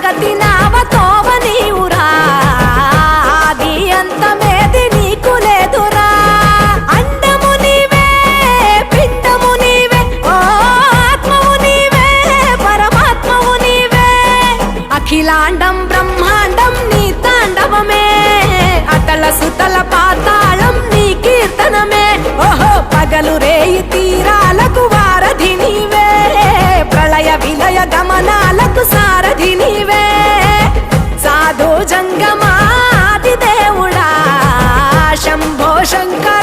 గతి నావతోవ నీవురా ఆది అంతమేది నీకు లేదురా అండము నీవే పిండము నీవే ఓ ఆత్మవు నీవే పరమాత్మవు నీవే అఖిలాండం బ్రహ్మాండం నీ తాండవమే అతల సుతల పాతాళం నీ కీర్తనమే ఓహో పగలు రేయి తీరాలకు వారధి నీవే ప్రళయ విలయ గమనాలకు సారథి నీవే సాధు జంగమాది దేవుడా శంభో శంకర